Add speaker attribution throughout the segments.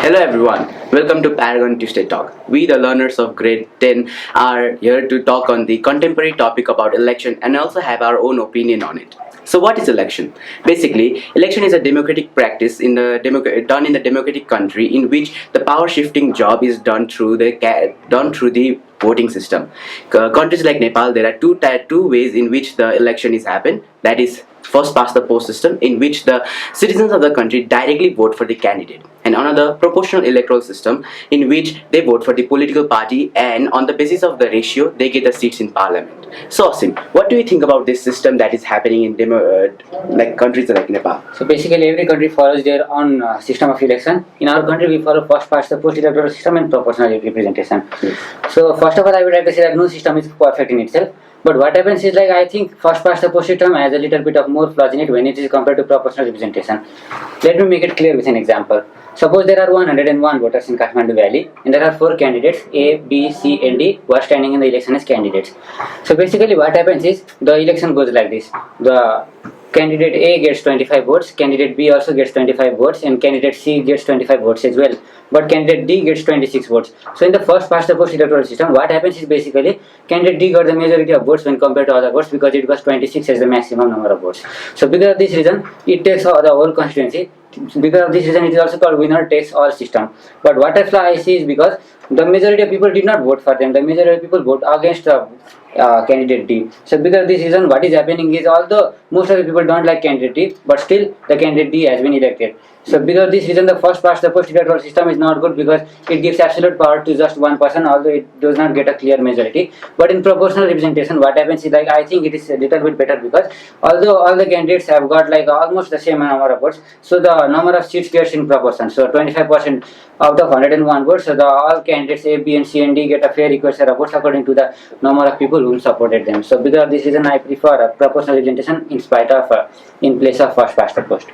Speaker 1: Hello everyone, welcome to Paragon Tuesday Talk. We, the learners of grade 10, are here to talk on the contemporary topic about election and also have our own opinion on it. So, what is election? Basically, election is a democratic practice done in the democratic country in which the power shifting job is done through the voting system. Countries like Nepal, there are two ways in which the election is happened. That is first past the post system, in which the citizens of the country directly vote for the candidate, and another proportional electoral system in which they vote for the political party, and on the basis of the ratio they get the seats in parliament. So Asim, what do you think about this system that is happening in like countries like Nepal?
Speaker 2: So basically, every country follows their own system of election. In our country, we follow first past the post electoral system and proportional representation.
Speaker 1: Yes.
Speaker 2: So first of all, I would like to say that no system is perfect in itself. But what happens is, like, I think first past the post system has a little bit of more flaws in it when it is compared to proportional representation. Let me make it clear with an example. Suppose there are 101 voters in Kathmandu Valley, and there are 4 candidates A, B, C, and D who are standing in the election as candidates. So basically, what happens is the election goes like this: the candidate A gets 25 votes, candidate B also gets 25 votes, and candidate C gets 25 votes as well. But candidate D gets 26 votes. So in the first past the post electoral system, what happens is basically candidate D got the majority of votes when compared to other votes because it was 26 as the maximum number of votes. So because of this reason, it takes the whole constituency. Because of this reason, it is also called winner takes all system. But what I see is because the majority of people did not vote for them. The majority of people vote against the candidate D. So because of this reason, what is happening is, although most of the people don't like candidate D, but still the candidate D has been elected. So because of this reason, the first past the post electoral system is not good because it gives absolute power to just one person, although it does not get a clear majority. But in proportional representation, what happens is, like, I think it is a little bit better because although all the candidates have got like almost the same number of votes, so the number of seats gets in proportion. So 25% out of 101 votes, so the all candidates A, B, and C and D get a fair equal share of votes according to the number of people who supported them. So because of this reason, I prefer proportional representation in place of first past the post.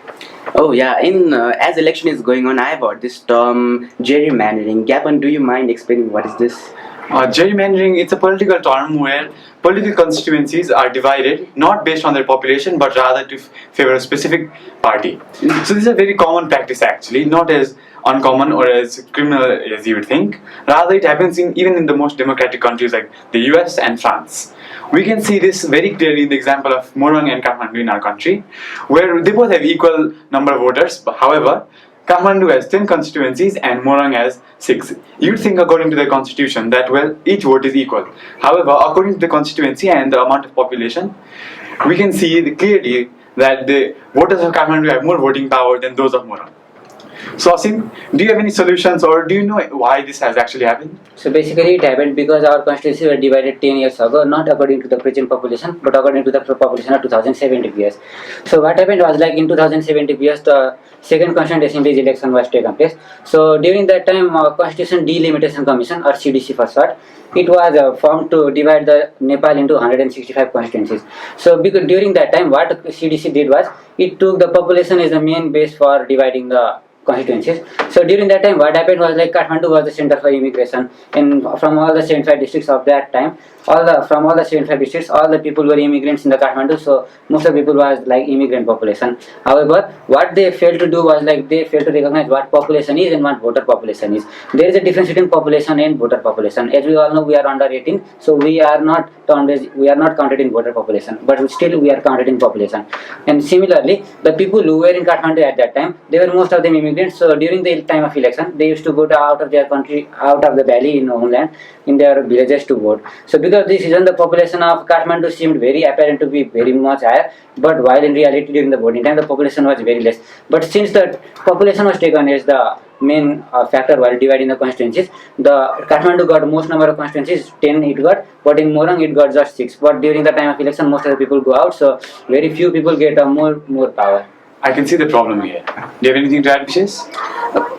Speaker 1: Oh yeah, in as election is going on, I have heard this term gerrymandering. Gapan, do you mind explaining what is this?
Speaker 3: Gerrymandering, it's a political term where political constituencies are divided not based on their population but rather to favor a specific party. So this is a very common practice actually, not as uncommon or as criminal as you would think. Rather, it happens even in the most democratic countries like the US and France. We can see this very clearly in the example of Morang and Kathmandu in our country, where they both have equal number of voters. But however, Kathmandu has 10 constituencies and Morang has 6. You'd think, according to the constitution, that well, each vote is equal. However, according to the constituency and the amount of population, we can see clearly that the voters of Kathmandu have more voting power than those of Morang. So Asim, do you have any solutions, or do you know why this has actually happened?
Speaker 2: So basically, it happened because our constituency were divided 10 years ago, not according to the present population, but according to the population of 2070 years. So what happened was, like, in 2070 years, the second Constituent Assembly's election was taken place. So during that time, Constitution Delimitation Commission, or CDC for short, it was formed to divide the Nepal into 165 constituencies. So because during that time, what CDC did was, it took the population as the main base for dividing the constituencies. So during that time, what happened was, like, Kathmandu was the center for immigration, and from all the 75 districts of that time, from all the 75 districts, all the people were immigrants in the Kathmandu. So most of the people was like immigrant population. However, what they failed to do was, like, they failed to recognize what population is and what voter population is. There is a difference between population and voter population. As we all know, we are under 18, so we are not counted in voter population, but still we are counted in population. And similarly, the people who were in Kathmandu at that time, they were most of them immigrants. So during the time of election, they used to go out of their country, out of the valley in homeland, in their villages to vote. So because of this reason, the population of Kathmandu seemed very apparent to be very much higher, but while in reality during the voting time, the population was very less. But since the population was taken as the main factor while dividing the constituencies, the Kathmandu got most number of constituencies, 10 it got, but in Morang it got just 6. But during the time of election, most of the people go out, so very few people get more power.
Speaker 3: I can see the problem here. Do you have anything to add, Vishes?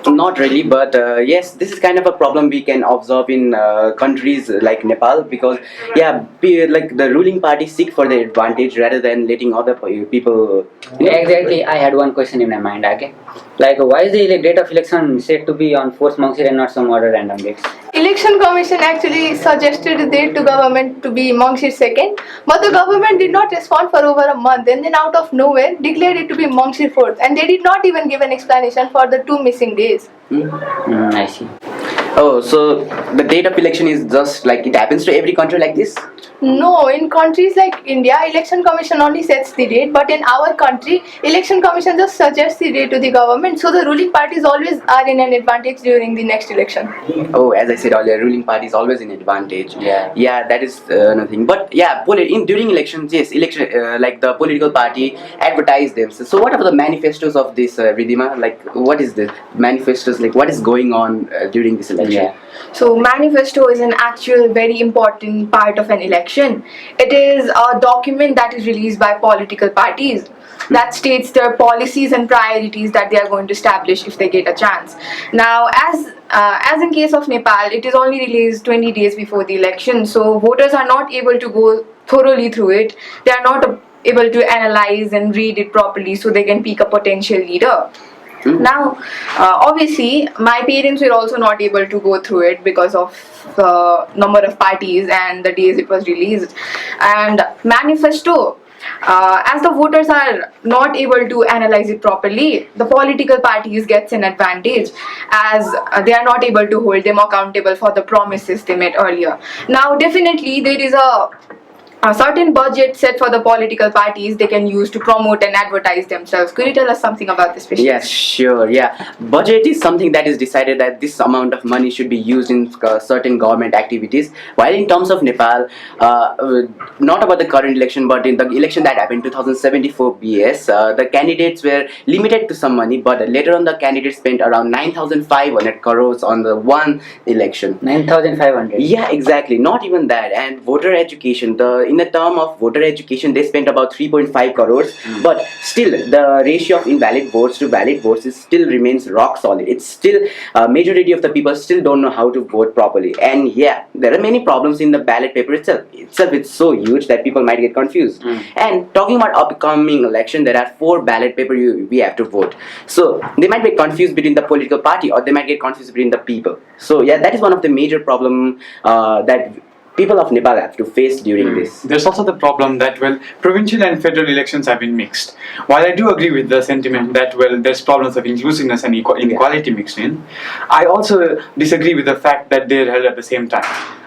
Speaker 1: Not really, but yes, this is kind of a problem we can observe in countries like Nepal, because like the ruling party seek for their advantage rather than letting other people.
Speaker 2: Exactly, I had one question in my mind. Okay, like, why is the date of election said to be on 4th Mangsir and not some other random dates?
Speaker 4: Election Commission actually suggested the date to government to be Mangsir 2nd, but the government did not respond for over a month, and then out of nowhere declared it to be Mangsir Mangshir 4th, and they did not even give an explanation for the 2 missing days.
Speaker 2: I see.
Speaker 1: Oh, so the date of election is just like it happens to every country like this?
Speaker 4: No, in countries like India, election commission only sets the date, but in our country, election commission just suggests the date to the government, so the ruling parties always are in an advantage during the next election.
Speaker 1: Oh, as I said earlier, ruling party is always in advantage.
Speaker 2: Yeah.
Speaker 1: That is nothing. But yeah, during elections, yes, like the political party advertise themselves. So what are the manifestos of this, Ridhima? Like, what is the manifestos? Like, what is going on during this election?
Speaker 2: Yeah.
Speaker 4: So manifesto is an actual very important part of an election. It is a document that is released by political parties that states their policies and priorities that they are going to establish if they get a chance. Now, as in case of Nepal, it is only released 20 days before the election, so voters are not able to go thoroughly through it. They are not able to analyze and read it properly so they can pick a potential leader. Now, obviously, my parents were also not able to go through it because of the number of parties and the days it was released. And manifesto, as the voters are not able to analyze it properly, the political parties gets an advantage as they are not able to hold them accountable for the promises they made earlier. Now, definitely, there is a certain budget set for the political parties they can use to promote and advertise themselves. Could you tell us something about this, Vishnu?
Speaker 1: Yes, sure. Yeah, budget is something that is decided that this amount of money should be used in certain government activities. While in terms of Nepal, not about the current election, but in the election that happened 2074 BS, the candidates were limited to some money, but later on the candidates spent around 9,500 crores on the one election.
Speaker 2: 9,500.
Speaker 1: Yeah, exactly. Not even that. And voter education, in the term of voter education, they spent about 3.5 crores. But still, the ratio of invalid votes to valid votes still remains rock solid. It's still majority of the people still don't know how to vote properly. And yeah, there are many problems in the ballot paper itself. It's so huge that people might get confused. And talking about upcoming election, there are 4 ballot paper we have to vote. So they might be confused between the political party, or they might get confused between the people. So yeah, that is one of the major problem that people of Nepal have to face during this.
Speaker 3: There's also the problem that, provincial and federal elections have been mixed. While I do agree with the sentiment that, there's problems of inclusiveness and inequality mixed in, I also disagree with the fact that they're held at the same time.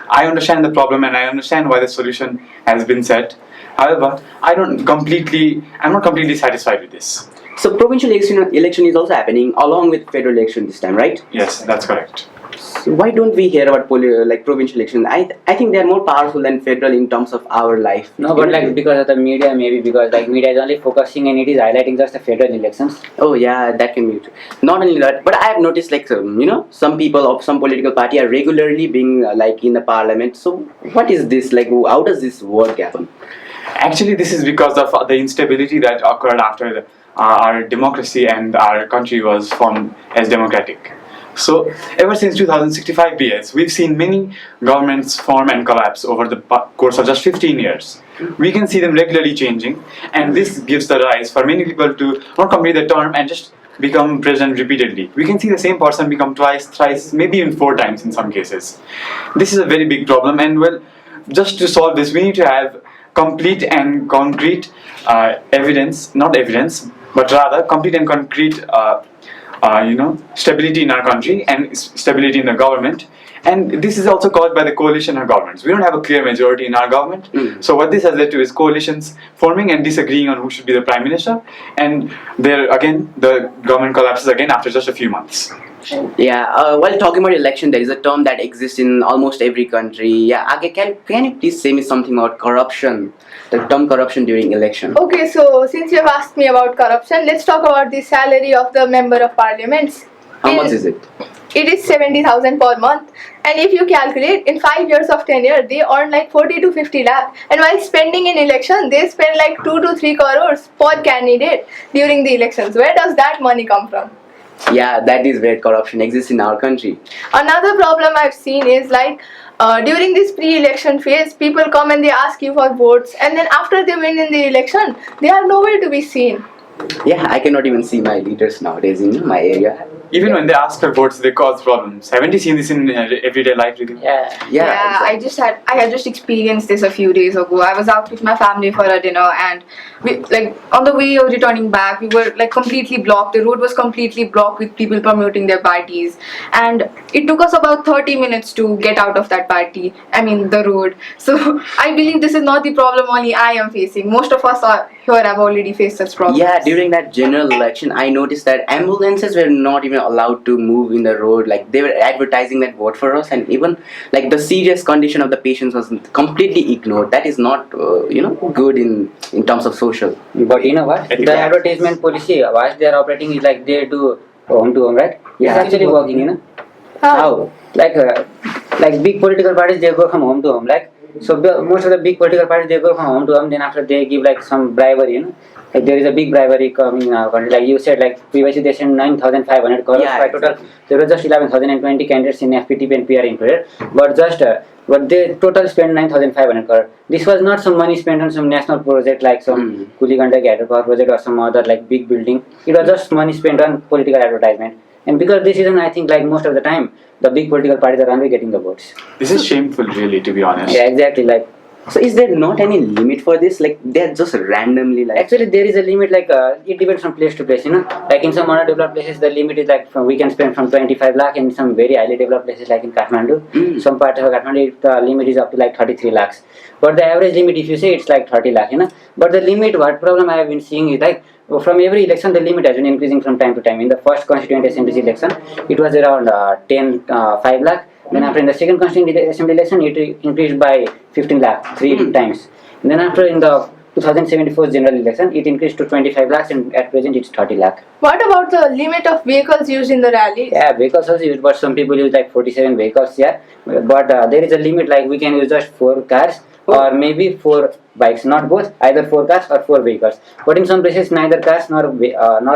Speaker 3: I understand the problem and I understand why the solution has been set. However, I'm not completely satisfied with this.
Speaker 1: So provincial election is also happening along with federal election this time, right?
Speaker 3: Yes, that's correct.
Speaker 1: So why don't we hear about provincial elections? I think they are more powerful than federal in terms of our life.
Speaker 2: No, but because of the media, maybe because media is only focusing and it is highlighting just the federal elections.
Speaker 1: Oh yeah, that can be true. Not only that, but I have noticed some people of some political party are regularly being in the parliament. So what is this how does this work happen?
Speaker 3: Actually, this is because of the instability that occurred after our democracy and our country was formed as democratic. So, ever since 2065 BS, we've seen many governments form and collapse over the course of just 15 years. We can see them regularly changing, and this gives the rise for many people to not complete the term and just become president repeatedly. We can see the same person become twice, thrice, maybe even 4 times in some cases. This is a very big problem, and just to solve this, we need to have complete and concrete evidence, not evidence, but rather complete and concrete stability in our country and stability in the government. And this is also caused by the coalition of governments. We don't have a clear majority in our government. So what this has led to is coalitions forming and disagreeing on who should be the prime minister. And there again, the government collapses again after just a few months.
Speaker 1: Yeah, while talking about election, there is a term that exists in almost every country. Yeah, can you please say me something about corruption? The term corruption during election.
Speaker 4: Okay, so since you have asked me about corruption, let's talk about the salary of the member of parliament.
Speaker 1: How much is it?
Speaker 4: It is 70,000 per month, and if you calculate in 5 years of tenure, they earn 40 to 50 lakh. And while spending in election, they spend 2 to 3 crores per candidate during the elections. Where does that money come from?
Speaker 1: Yeah, that is where corruption exists in our country.
Speaker 4: Another problem I've seen is during this pre-election phase, people come and they ask you for votes, and then after they win in the election, they are nowhere to be seen.
Speaker 1: Yeah, I cannot even see my leaders nowadays in my area.
Speaker 3: Even when they ask for votes, they cause problems. Haven't you seen this in everyday life, Ritu?
Speaker 2: Yeah.
Speaker 1: Yeah,
Speaker 4: I had just experienced this a few days ago. I was out with my family for a dinner, and we, like, on the way of returning back, we were like completely blocked. The road was completely blocked with people promoting their parties, and it took us about 30 minutes to get out of that party. I mean, the road. So I believe this is not the problem only I am facing. Most of us are here have already faced such problems.
Speaker 1: Yeah, during that general election, I noticed that ambulances were not even allowed to move in the road. Like they were advertising that vote for us, and even like the serious condition of the patients was completely ignored. That is not, good in terms of social.
Speaker 2: But you know what? The advertisement policy, what they are operating is like they do home to home, right? It's
Speaker 1: Yeah.
Speaker 2: actually working, you know.
Speaker 1: How?
Speaker 2: Like big political parties, they go from home to home. Like so, most of the big political parties they go from home to home. Then after they give like some bribery, you know. Like there is a big bribery coming in our country. Like you said, like previously they sent 9,500 crores.
Speaker 1: Yeah,
Speaker 2: By total,
Speaker 1: exactly.
Speaker 2: there were just 11,020 candidates in FPTP and PR included. But they total spent 9,500 crores. This was not some money spent on some national project like some Kuliganda Gather Power project or some other like big building. It was just money spent on political advertisement. And because this reason, I think like most of the time, the big political parties are only getting the votes.
Speaker 3: This is shameful, really, to be honest.
Speaker 2: Yeah, exactly. Like
Speaker 1: So is there not any limit for this? Like they're just randomly like.
Speaker 2: actually, there is a limit. Like it depends from place to place. You know, like in some underdeveloped places, the limit is like we can spend from 25 lakh. In some very highly developed places, like in Kathmandu, some parts of Kathmandu, the limit is up to like 33 lakhs. But the average limit, if you say, it's like 30 lakh. You know, but the limit, what problem I have been seeing is like from every election, the limit has been increasing from time to time. In the first constituent assembly election, it was around 5 lakh. Then after in the second constituent assembly election, it increased by 15 lakh, three times. And then after in the 2074 general election, it increased to 25 lakhs, and at present it's 30 lakh.
Speaker 4: What about the limit of vehicles used in the rally?
Speaker 2: Yeah, vehicles also used, but some people use like 47 vehicles. Yeah, but there is a limit. Like we can use just 4 cars or maybe 4 bikes, not both, either 4 cars or 4 vehicles. But in some places, neither cars nor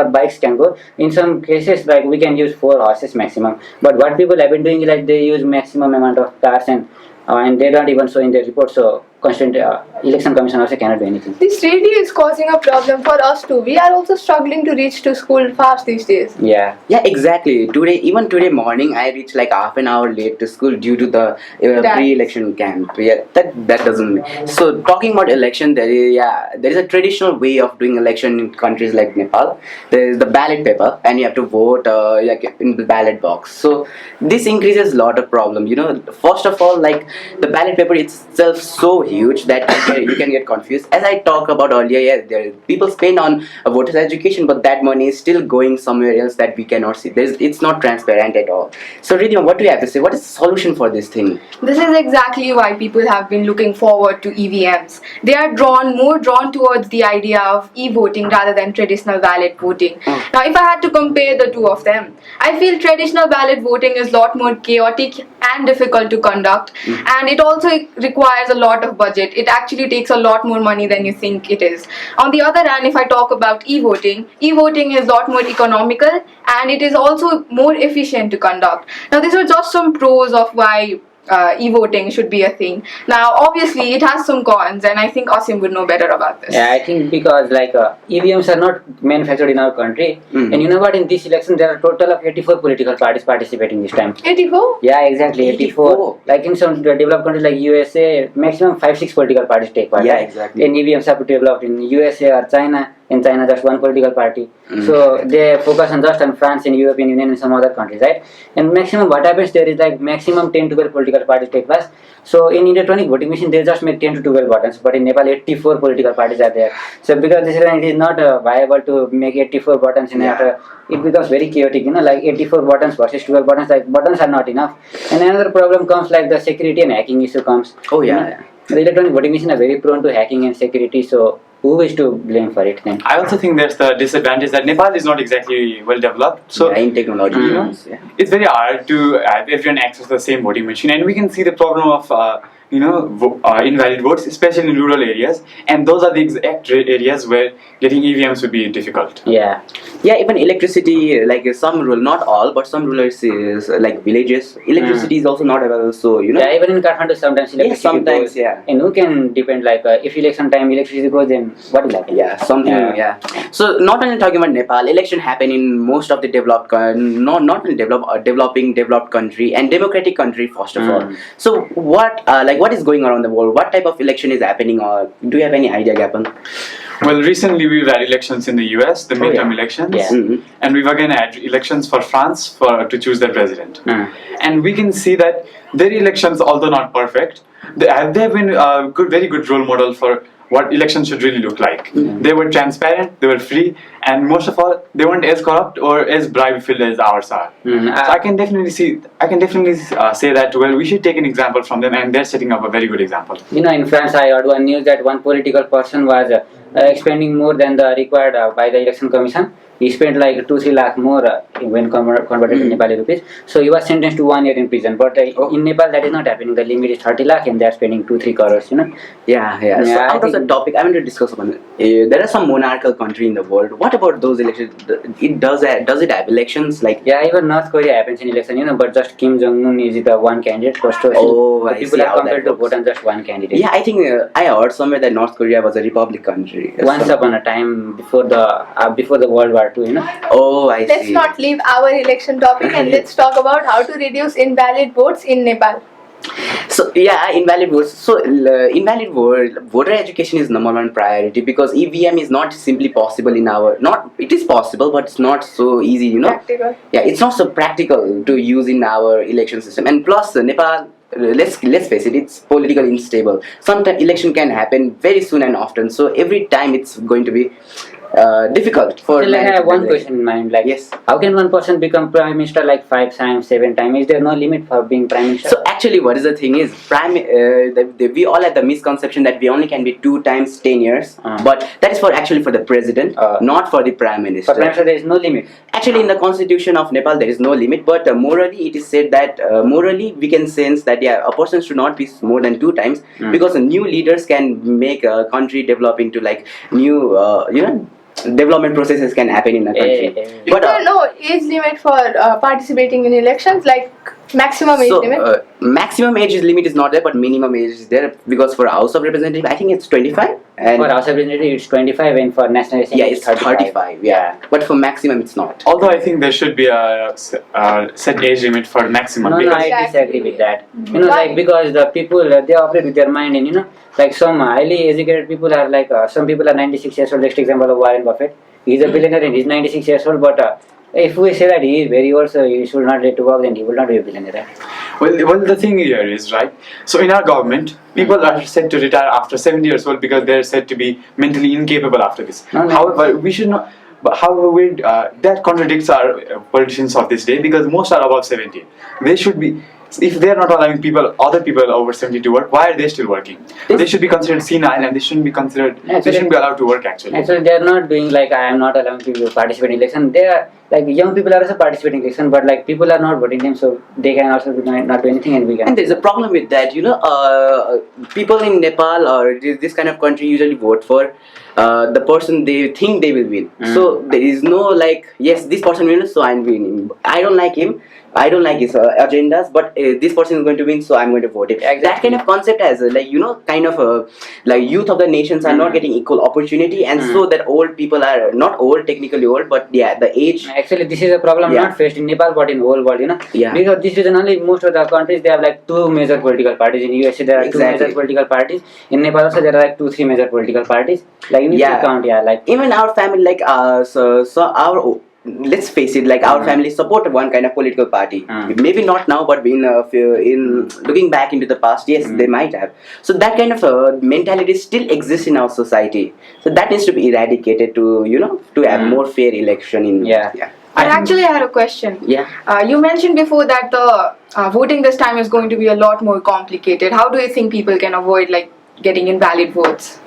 Speaker 2: bikes can go. In some cases, like we can use 4 horses maximum. But what people have been doing is like they use maximum amount of cars, and they don't even show in their report. So constant election commission also cannot do anything.
Speaker 4: This really is causing a problem for us too. We are also struggling to reach to school fast these days.
Speaker 2: Yeah.
Speaker 1: Yeah, exactly. Even today morning, I reached like half an hour late to school due to the pre-election camp. Yeah, that doesn't. So talking about election, there is a traditional way of doing election in countries like Nepal. There is the ballot paper, and you have to vote like in the ballot box. So this increases a lot of problem. First of all, like the ballot paper itself so huge that you can get confused. As I talked about earlier, people spend on a voter's education, but that money is still going somewhere else that we cannot see. It's not transparent at all. So Ridhima, what do you have to say? What is the solution for this thing?
Speaker 4: This is exactly why people have been looking forward to EVMs. They are more drawn towards the idea of e-voting rather than traditional ballot voting. Now, if I had to compare the two of them, I feel traditional ballot voting is a lot more chaotic and difficult to conduct, and it also requires a lot of budget. It actually takes a lot more money than you think it is. On the other hand, if I talk about e-voting is a lot more economical, and it is also more efficient to conduct. Now, these are just some pros of why e-voting should be a thing. Now, obviously, it has some cons, and I think Asim would know better about this.
Speaker 2: Yeah, I think because like EVMs are not manufactured in our country, and you know what? In this election, there are a total of 84 political parties participating this time.
Speaker 4: 84?
Speaker 2: Yeah, exactly, 84. Like in some developed countries like USA, maximum 5-6 political parties take part.
Speaker 1: Yeah,
Speaker 2: right?
Speaker 1: exactly.
Speaker 2: And EVMs are developed in USA or China. In China, just one political party. So they focus on just on France and European Union and some other countries, right? And maximum what happens there is like maximum 10 to 12 political parties take place. So in electronic voting machine, they just make 10 to 12 buttons. But in Nepal, 84 political parties are there. So because this it is not viable to make 84 buttons in after, it becomes very chaotic. Like 84 buttons versus 12 buttons. Like buttons are not enough. And another problem comes like the security and hacking issue comes.
Speaker 1: Oh yeah.
Speaker 2: The electronic voting machine are very prone to hacking and security. So who is to blame for it then?
Speaker 3: I also think there's the disadvantage that Nepal is not exactly well developed. So
Speaker 1: in technology,
Speaker 3: it's very hard to have everyone access the same voting machine, and we can see the problem of invalid votes, especially in rural areas, and those are the exact areas where getting EVMs would be difficult.
Speaker 2: Yeah.
Speaker 1: Yeah, even electricity, like some rural, not all, but some rural areas, like villages, electricity is also not available. So
Speaker 2: Yeah, even in Kathmandu sometimes electricity
Speaker 1: sometimes,
Speaker 2: goes.
Speaker 1: yeah.
Speaker 2: And who can depend, like if election time electricity goes, then what will happen?
Speaker 1: Yeah, something. Yeah. So not only talking about Nepal, election happen in most of the developed, not only developing developed country and democratic country first of all. So what is going around the world? What type of election is happening, or do you have any idea, Gapan?
Speaker 3: Well, recently we've had elections in the US, the midterm elections, and we've again had elections for France to choose their president. And we can see that their elections, although not perfect, they have been a very good role model for what elections should really look like. They were transparent, they were free, and most of all, they weren't as corrupt or as bribe-filled as ours are. So I can definitely say that, well, we should take an example from them, and they're setting up a very good example.
Speaker 2: In France, I heard one news that one political person was spending more than the required by the election commission. He spent like 2-3 lakh more when converted to Nepali rupees. So he was sentenced to 1 year in prison. But in Nepal, that is not happening. The limit is 30 lakh, and they are spending 2-3 crores.
Speaker 1: Yeah. So out of the topic, I want to discuss one. There are some monarchical country in the world. What about those elections? Does it have elections? Like
Speaker 2: even North Korea happens in election. But just Kim Jong Un is the one candidate. People are compelled to vote on just one candidate.
Speaker 1: Yeah, I think I heard somewhere that North Korea was a republic country.
Speaker 2: Once upon a time, before the World War II,
Speaker 1: Oh, I see.
Speaker 4: Let's not leave our election topic and let's talk about how to reduce invalid votes in Nepal.
Speaker 1: So yeah, invalid votes. So voter education is number one priority, because EVM is not simply possible in our it is possible, but it's not so easy,
Speaker 4: Practical.
Speaker 1: Yeah, it's not so practical to use in our election system. And plus Nepal, let's face it, it's politically unstable. Sometimes election can happen very soon and often, so every time it's going to be difficult for.
Speaker 2: I have one question in mind.
Speaker 1: Yes.
Speaker 2: How can one person become prime minister like 5 times, 7 times? Is there no limit for being prime minister?
Speaker 1: So actually, what is the thing is, we all have the misconception that we only can be 2 times 10 years, but that is for the president, not for the prime minister.
Speaker 2: For prime minister, there is no limit.
Speaker 1: Actually, in the constitution of Nepal, there is no limit, but morally, it is said that morally we can sense that a person should not be more than 2 times, because new leaders can make a country develop into like new, development processes can happen in a country.
Speaker 4: But there no age limit for participating in elections, like maximum age limit?
Speaker 1: Maximum age limit is not there, but minimum age is there, because for House of Representatives, I think it's 25. And
Speaker 2: for House of Representatives, it's 25, and for National Assembly,
Speaker 1: it's 35. Yeah, but for maximum, it's not.
Speaker 3: Although I think there should be a set age limit for maximum.
Speaker 2: No, I disagree with that. Because the people, they operate with their mind, and like some highly educated people are like, some people are 96 years old. Next example of Warren Buffett. He's a billionaire and he's 96 years old, but if we say that he is very old, so he should not get to work, then he will not be a billionaire.
Speaker 3: Well, the thing here is, right, so in our government, people are said to retire after 70 years old because they're said to be mentally incapable after this. However, we should not. But however, that contradicts our politicians of this day, because most are above 70. They should be. If they are not allowing other people over 70 to work, why are they still working? They should be considered senile, and they shouldn't be considered. They shouldn't be allowed to work. Actually,
Speaker 2: they are not doing like I am not allowing people to participate in election. They are like young people are also participating in election, but like people are not voting them, so they can also not do anything, and we can.
Speaker 1: And there's a problem with that. People in Nepal or this kind of country usually vote for the person they think they will win. So there is no like, yes, this person wins, so I'm winning. I don't like him. I don't like his agendas, but this person is going to win, so I'm going to vote him.
Speaker 2: Exactly.
Speaker 1: That kind of concept has like youth of the nations are not getting equal opportunity, and so that old people are not old, technically old, but the age.
Speaker 2: Actually, this is a problem not faced in Nepal but in whole world,
Speaker 1: Yeah.
Speaker 2: Because this reason only most of the countries they have like 2 major political parties. In USA there are 2 major political parties. In Nepal also there are like 2-3 major political parties. Like you need to count, like
Speaker 1: even our family, like let's face it, like our family support one kind of political party. Maybe not now, but in looking back into the past, yes, they might have. So that kind of mentality still exists in our society. So that needs to be eradicated to have more fair election in.
Speaker 4: I actually had a question.
Speaker 1: Yeah.
Speaker 4: You mentioned before that the voting this time is going to be a lot more complicated. How do you think people can avoid like getting invalid votes?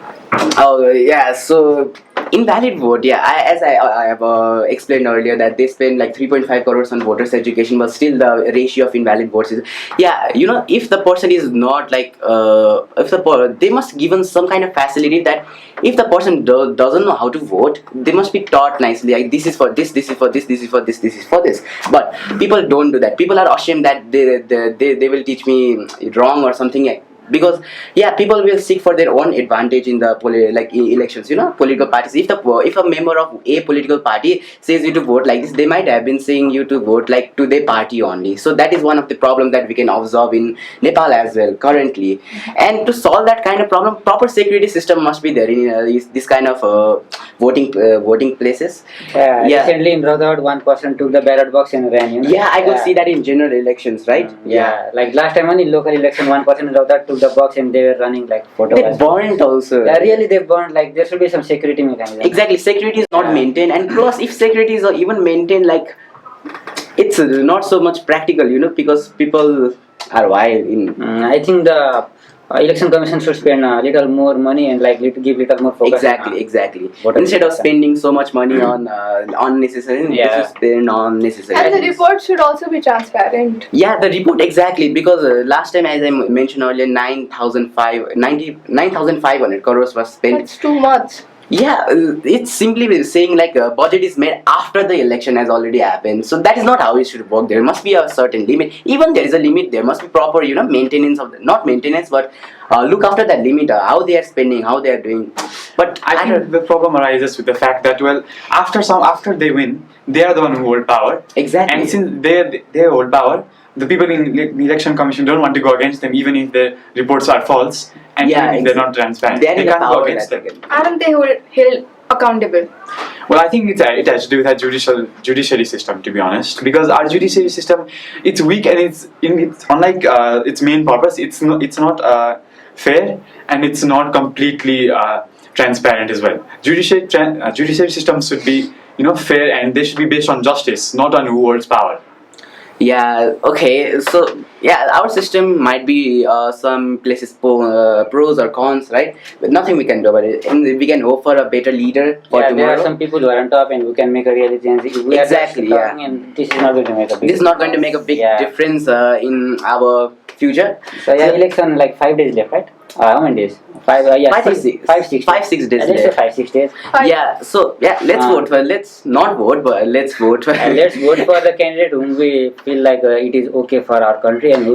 Speaker 1: Oh yeah, so Invalid vote, yeah. I have explained earlier that they spend like 3.5 crores on voters education, but still the ratio of invalid votes is, yeah. If the person is not like, they must given some kind of facility that if the person doesn't know how to vote, they must be taught nicely. Like this is for this is for this is for this is for this. But people don't do that. People are ashamed that they will teach me wrong or something. Because yeah, people will seek for their own advantage in the elections. Political parties. If a member of a political party says you to vote like this, they might have been saying you to vote like to their party only. So that is one of the problems that we can observe in Nepal as well currently. And to solve that kind of problem, proper security system must be there in this kind of voting places. Yeah.
Speaker 2: Recently in Rotherham, one person took the ballot box and ran.
Speaker 1: Yeah, I could see that in general elections, right?
Speaker 2: Like last time in local election, one person in Rotherham took the box and they were running like photo.
Speaker 1: They burned also.
Speaker 2: Yeah, really they burned. Like there should be some security mechanism.
Speaker 1: Exactly, security is not maintained, and plus if security is even maintained, like it's not so much practical, because people are wild in.
Speaker 2: I think the election commission should spend a little more money and like give little more focus.
Speaker 1: Exactly. Instead of spending so much money on unnecessary, they should spend on necessary.
Speaker 4: And the report should also be transparent.
Speaker 1: Yeah, the report exactly, because last time, as I mentioned earlier, 9,500 crores was spent.
Speaker 4: That's too much.
Speaker 1: Yeah, it's simply saying like a budget is made after the election has already happened. So that is not how it should work. There must be a certain limit. Even there is a limit, there must be proper, maintenance of not maintenance, but look after that limit, how they are spending, how they are doing. But
Speaker 3: I think the problem arises with the fact that after they win, they are the one who hold power.
Speaker 1: Exactly.
Speaker 3: And since they hold power, the people in the election commission don't want to go against them, even if their reports are false and even if they're not transparent.
Speaker 1: They
Speaker 3: can't go against them.
Speaker 4: Aren't they held accountable?
Speaker 3: Well, I think it has to do with our judiciary system, to be honest, because our judiciary system, it's weak and it's unlike its main purpose. It's not fair and it's not completely transparent as well. Judiciary systems should be fair, and they should be based on justice, not on who holds power.
Speaker 1: Yeah, okay, so yeah, our system might be some places pros or cons, right? But nothing we can do about it. And we can hope for a better leader for tomorrow.
Speaker 2: There are some people who are on top and who can make a real change.
Speaker 1: Exactly,
Speaker 2: And this is not going to make a big
Speaker 1: This is not going to make a big difference in our future.
Speaker 2: So election like 5 days left, right? How many days? 5 days.
Speaker 1: 5, 6 days.
Speaker 2: Let's say 5, 6 days.
Speaker 1: Yeah. So let's vote for. Let's not vote, but let's vote for.
Speaker 2: Let's vote for the candidate whom we feel like it is okay for our country and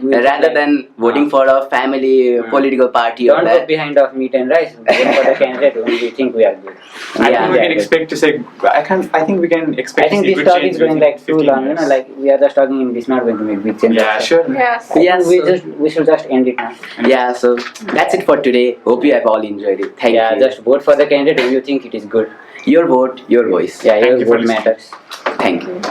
Speaker 1: rather than voting for a family political party.
Speaker 2: Don't go behind of meat and rice. Vote for the candidate whom we think we are good.
Speaker 3: I think we can expect to say. I think we can expect.
Speaker 2: I think this talk is going like too long. Like we are just talking in this, not going to make big change.
Speaker 3: Yeah, sure.
Speaker 4: Yes.
Speaker 2: We should just end it now.
Speaker 1: Yeah. So that's it for today. Hope you have all enjoyed it. Thank you.
Speaker 2: Just vote for the candidate who you think it is good.
Speaker 1: Your vote, your voice.
Speaker 2: Your vote matters.
Speaker 1: Thank you.